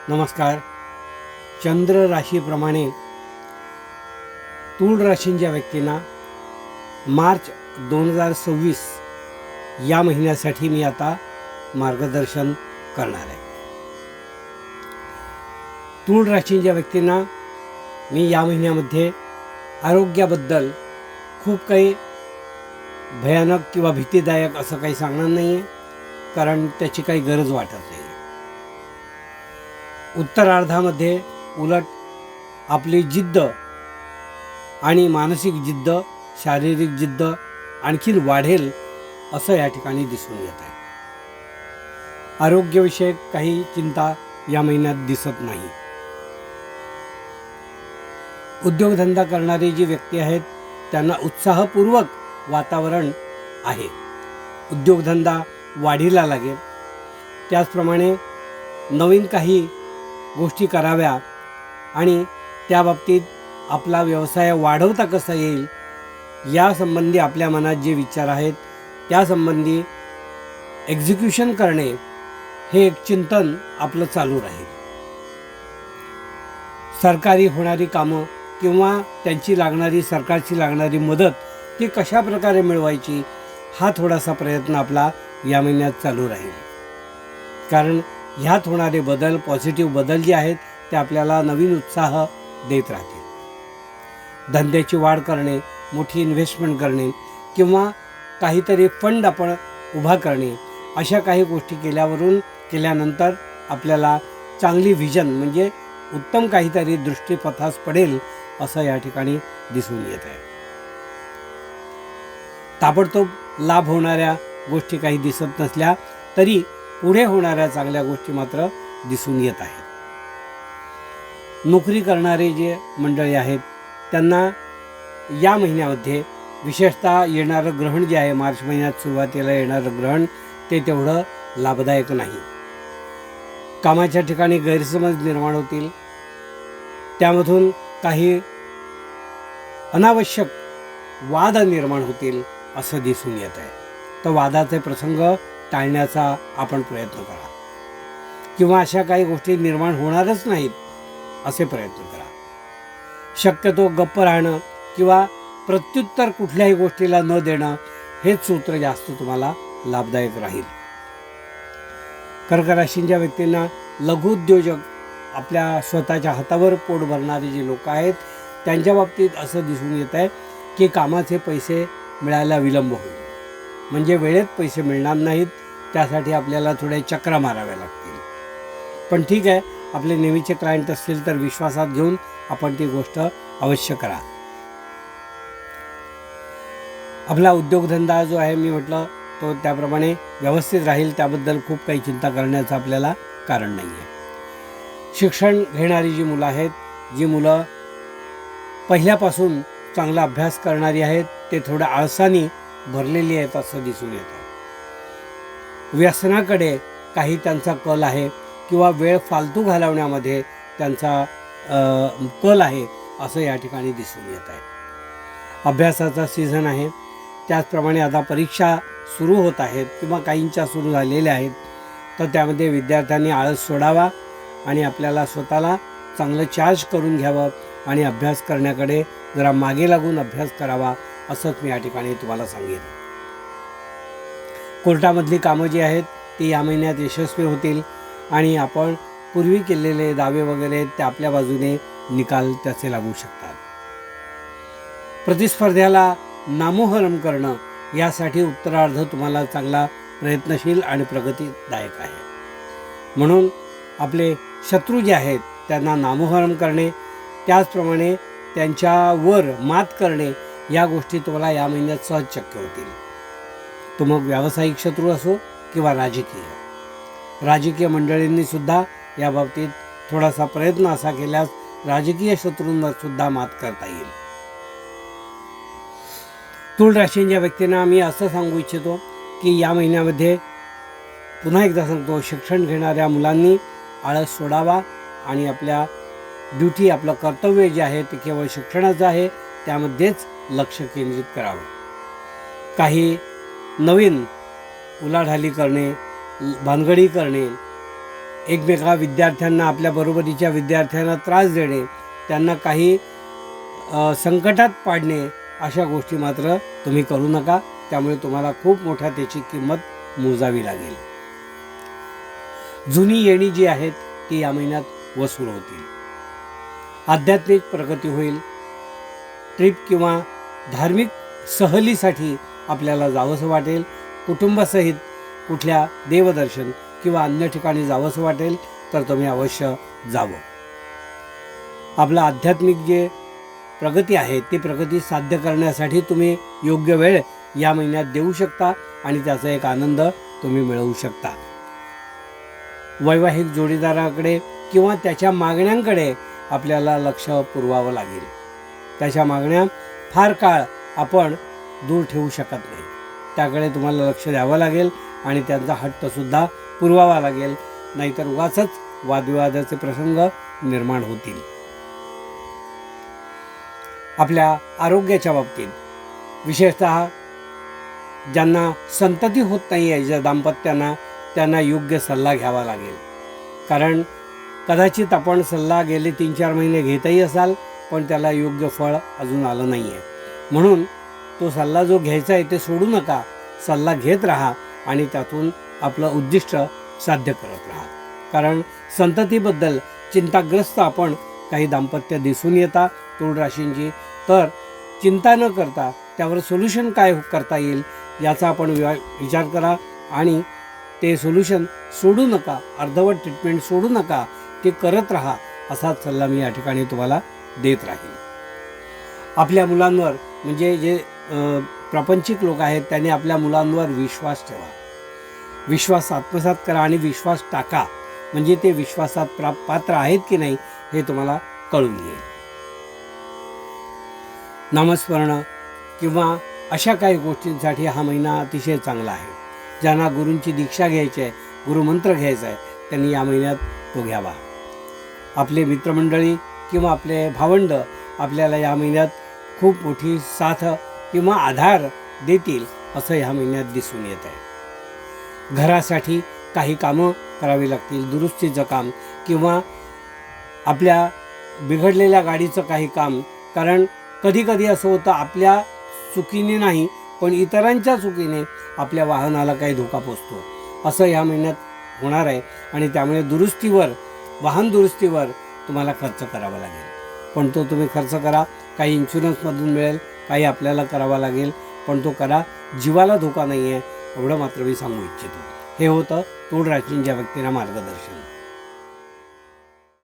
नमस्कार. चंद्र राशीप्रमाणे तूळ राशींच्या व्यक्तींना मार्च 2026 या महिन्यासाठी मी आता मार्गदर्शन करणार आहे. तूळ राशींच्या व्यक्तींना मी या महिन्यामध्ये आरोग्याबद्दल खूप काही भयानक किंवा भीतीदायक असं काही सांगणार नाही आहे, कारण त्याची काही गरज वाटत नाही. उत्तरार्धामध्ये उलट आपली जिद्द आणि मानसिक जिद्द, शारीरिक जिद्द आणखीन वाढेल असं या ठिकाणी दिसून येत आहे. आरोग्यविषयक काही चिंता या महिन्यात दिसत नाही. उद्योगधंदा करणारी जी व्यक्ती आहेत त्यांना उत्साहपूर्वक वातावरण आहे. उद्योगधंदा वाढीला लागेल. त्याचप्रमाणे नवीन काही गोष्टी कराव्या आणि त्या बाबतीत आपला व्यवसाय वाढवता कसा येईल यासंबंधी आपल्या मनात जे विचार आहेत त्यासंबंधी एक्झिक्युशन करणे हे एक चिंतन आपलं चालू राहील. सरकारी होणारी कामं किंवा त्यांची लागणारी सरकारची लागणारी मदत ती कशा प्रकारे मिळवायची हा थोडासा प्रयत्न आपला या महिन्यात चालू राहील. कारण ह्यात होणारे बदल, पॉझिटिव्ह बदल जे आहेत ते आपल्याला नवीन उत्साह देत राहतील. धंद्याची वाढ करणे, मोठी इन्व्हेस्टमेंट करणे किंवा काहीतरी फंड आपण उभा करणे अशा काही गोष्टी केल्यानंतर आपल्याला चांगली व्हिजन म्हणजे उत्तम काहीतरी दृष्टीपथास पडेल असं या ठिकाणी दिसून येत आहे. ताबडतोब लाभ होणाऱ्या गोष्टी काही दिसत नसल्या तरी पुढे होणाऱ्या चांगल्या गोष्टी मात्र दिसून येत आहेत. नोकरी करणारे जे मंडळी आहेत त्यांना या महिन्यामध्ये विशेषतः येणारं ग्रहण जे आहे, मार्च महिन्यात सुरुवातीला येणारं ग्रहण ते तेवढं लाभदायक नाही. कामाच्या ठिकाणी गैरसमज निर्माण होतील. त्यामधून काही अनावश्यक वाद निर्माण होतील असं दिसून येत आहे. तर वादाचे प्रसंग टाळण्याचा आपण प्रयत्न करा किंवा अशा काही गोष्टी निर्माण होणारच नाहीत असे प्रयत्न करा. शक्यतो गप्प राहणं किंवा प्रत्युत्तर कुठल्याही गोष्टीला न देणं हेच सूत्र जास्त तुम्हाला लाभदायक राहील. कर्क राशींच्या व्यक्तींना लघुउद्योजक, आपल्या स्वतःच्या हातावर पोट भरणारे जे लोक आहेत त्यांच्या बाबतीत असं दिसून येत आहे की कामाचे पैसे मिळायला विलंब होईल. म्हणजे वेळेत पैसे मिळणार नाहीत. त्यासाठी आपल्याला थोड्या चक्रा माराव्या लागतील. पण ठीक आहे, आपले नेहमीचे क्लायंट असतील तर विश्वासात घेऊन आपण ती गोष्ट अवश्य करा. आपला उद्योगधंदा जो आहे मी म्हटलं तो त्याप्रमाणे व्यवस्थित राहील. त्याबद्दल खूप काही चिंता करण्याचं आपल्याला कारण नाही आहे. शिक्षण घेणारी जी मुलं आहेत, जी मुलं पहिल्यापासून चांगला अभ्यास करणारी आहेत ते थोडं आळसाने भरलेली आहेत असं दिसून येतं. व्यसनाकडे काही त्यांचा कल आहे किंवा वेळ फालतू घालवण्यामध्ये त्यांचा कल आहे असं या ठिकाणी दिसून येत आहे. अभ्यासाचा सीझन आहे. त्याचप्रमाणे आता परीक्षा सुरू होत आहेत किंवा काहींच्या सुरू झालेल्या आहेत. तर त्यामध्ये विद्यार्थ्यांनी आळस सोडावा आणि आपल्याला स्वतःला चांगलं चार्ज करून घ्यावं आणि अभ्यास करण्याकडे जरा मागे लागून अभ्यास करावा असंच मी या ठिकाणी तुम्हाला सांगेन. कोर्टामधली कामं जी आहेत ती या महिन्यात यशस्वी होतील आणि आपण पूर्वी केलेले दावे वगैरे ते आपल्या बाजूने निकाल त्याचे लागू शकतात. प्रतिस्पर्ध्याला नामोहरम करणं यासाठी उत्तरार्ध तुम्हाला चांगला प्रयत्नशील आणि प्रगतीदायक आहे. म्हणून आपले शत्रू जे आहेत त्यांना नामोहरम करणे, त्याचप्रमाणे त्यांच्यावर मात करणे या गोष्टी तुम्हाला या महिन्यात सहज शक्य होतील. तो मग व्यावसायिक शत्रू असो किंवा राजकीय मंडळींनी सुद्धा या बाबतीत थोडासा प्रयत्न असा केल्यास राजकीय शत्रूंवर सुद्धा मात करता येईल. तूळ राशींच्या व्यक्तींना मी असं सांगू इच्छितो की या महिन्यामध्ये पुन्हा एकदा सांगतो, शिक्षण घेणाऱ्या मुलांनी आळस सोडावा आणि आपल्या ड्युटी, आपलं कर्तव्य जे आहे ते केवळ शिक्षणाचं आहे त्यामध्येच लक्ष केंद्रित करावं. काही नवीन उलाढाली करणे, भानगडी करणे विद्यार्थ्यांना, आपल्या बरोबरीच्या विद्यार्थ्यांना त्रास देणे, त्यांना काही संकटात पाडणे, अशा गोष्टी मात्र तुम्ही करू नका. त्यामुळे तुम्हाला खूप मोठा त्याची किंमत मोजावी लागेल. जुनी येणी जी आहेत ती या महिन्यात वसूल होतील. आध्यात्मिक प्रगती होईल. ट्रिप किंवा धार्मिक सहलीसाठी आपल्याला जावंसं वाटेल. कुटुंबासहित कुठल्या देवदर्शन किंवा अन्य ठिकाणी जावंसं वाटेल तर तुम्ही अवश्य जावं. आपला आध्यात्मिक जे प्रगती आहे ती प्रगती साध्य करण्यासाठी तुम्ही योग्य वेळ या महिन्यात देऊ शकता आणि त्याचा एक आनंद तुम्ही मिळवू शकता. वैवाहिक जोडीदाराकडे किंवा त्याच्या मागण्यांकडे आपल्याला लक्ष पुरवावं लागेल. त्याच्या मागण्या फार काळ आपण दूर ठेवू शकत नाही. त्याकडे तुम्हाला लक्ष द्यावं लागेल आणि त्यांचा हट्टसुद्धा पुरवावा लागेल. नाहीतर उगाचच वादविवादाचे प्रसंग निर्माण होतील. आपल्या आरोग्याच्या बाबतीत विशेषतः ज्यांना संतती होत नाही आहे, ज्या दाम्पत्यांना, त्यांना योग्य सल्ला घ्यावा लागेल. कारण कदाचित आपण सल्ला गेले 3-4 महिने घेतही असाल पण त्याला योग्य फळ अजून आलं नाही आहे. म्हणून तो सल्ला जो घ्यायचा आहे ते सोडू नका. सल्ला घेत राहा आणि त्यातून आपलं उद्दिष्ट साध्य करत राहा. कारण संततीबद्दल चिंताग्रस्त आपण काही दाम्पत्य दिसून येतात तूळ राशींची. तर चिंता न करता त्यावर सोल्युशन काय करता येईल याचा आपण विचार करा आणि ते सोल्युशन सोडू नका. अर्धवट ट्रीटमेंट सोडू नका. ते करत राहा. असाच सल्ला मी या ठिकाणी तुम्हाला देत राहील. आपल्या मुलांवर, म्हणजे जे प्रापंचिक लोक आहेत त्यांनी आपल्या मुलांवर विश्वास ठेवा. विश्वास आत्मसात करा आणि विश्वास टाका. म्हणजे ते विश्वासात पात्र आहेत की नाही हे तुम्हाला कळून येईल. नामस्मरण किंवा अशा काही गोष्टींसाठी हा महिना अतिशय चांगला आहे. ज्यांना गुरूंची दीक्षा घ्यायची आहे, गुरुमंत्र घ्यायचा आहे, त्यांनी या महिन्यात तो घ्यावा. आपले मित्रमंडळी किंवा आपले भावंड आपल्याला या महिन्यात खूप मोठी साथ किंवा आधार देतील असं ह्या महिन्यात दिसून येत आहे. घरासाठी काही कामं करावी लागतील. दुरुस्तीचं काम किंवा आपल्या बिघडलेल्या गाडीचं काही काम. कारण कधी कधी असं होतं आपल्या चुकीने नाही पण इतरांच्या चुकीने आपल्या वाहनाला काही धोका पोचतो. असं ह्या महिन्यात होणार आहे आणि त्यामुळे दुरुस्तीवर, वाहन दुरुस्तीवर तुम्हाला खर्च करावा लागेल. पण तो तुम्ही खर्च करा. काही इन्शुरन्समधून मिळेल, काही आपल्याला करावा लागेल, पण तो करा. जीवाला धोका नाही आहे एवढं मात्र मी सांगू इच्छितो. हे होतं तूळ राशींच्या व्यक्तींना मार्गदर्शन.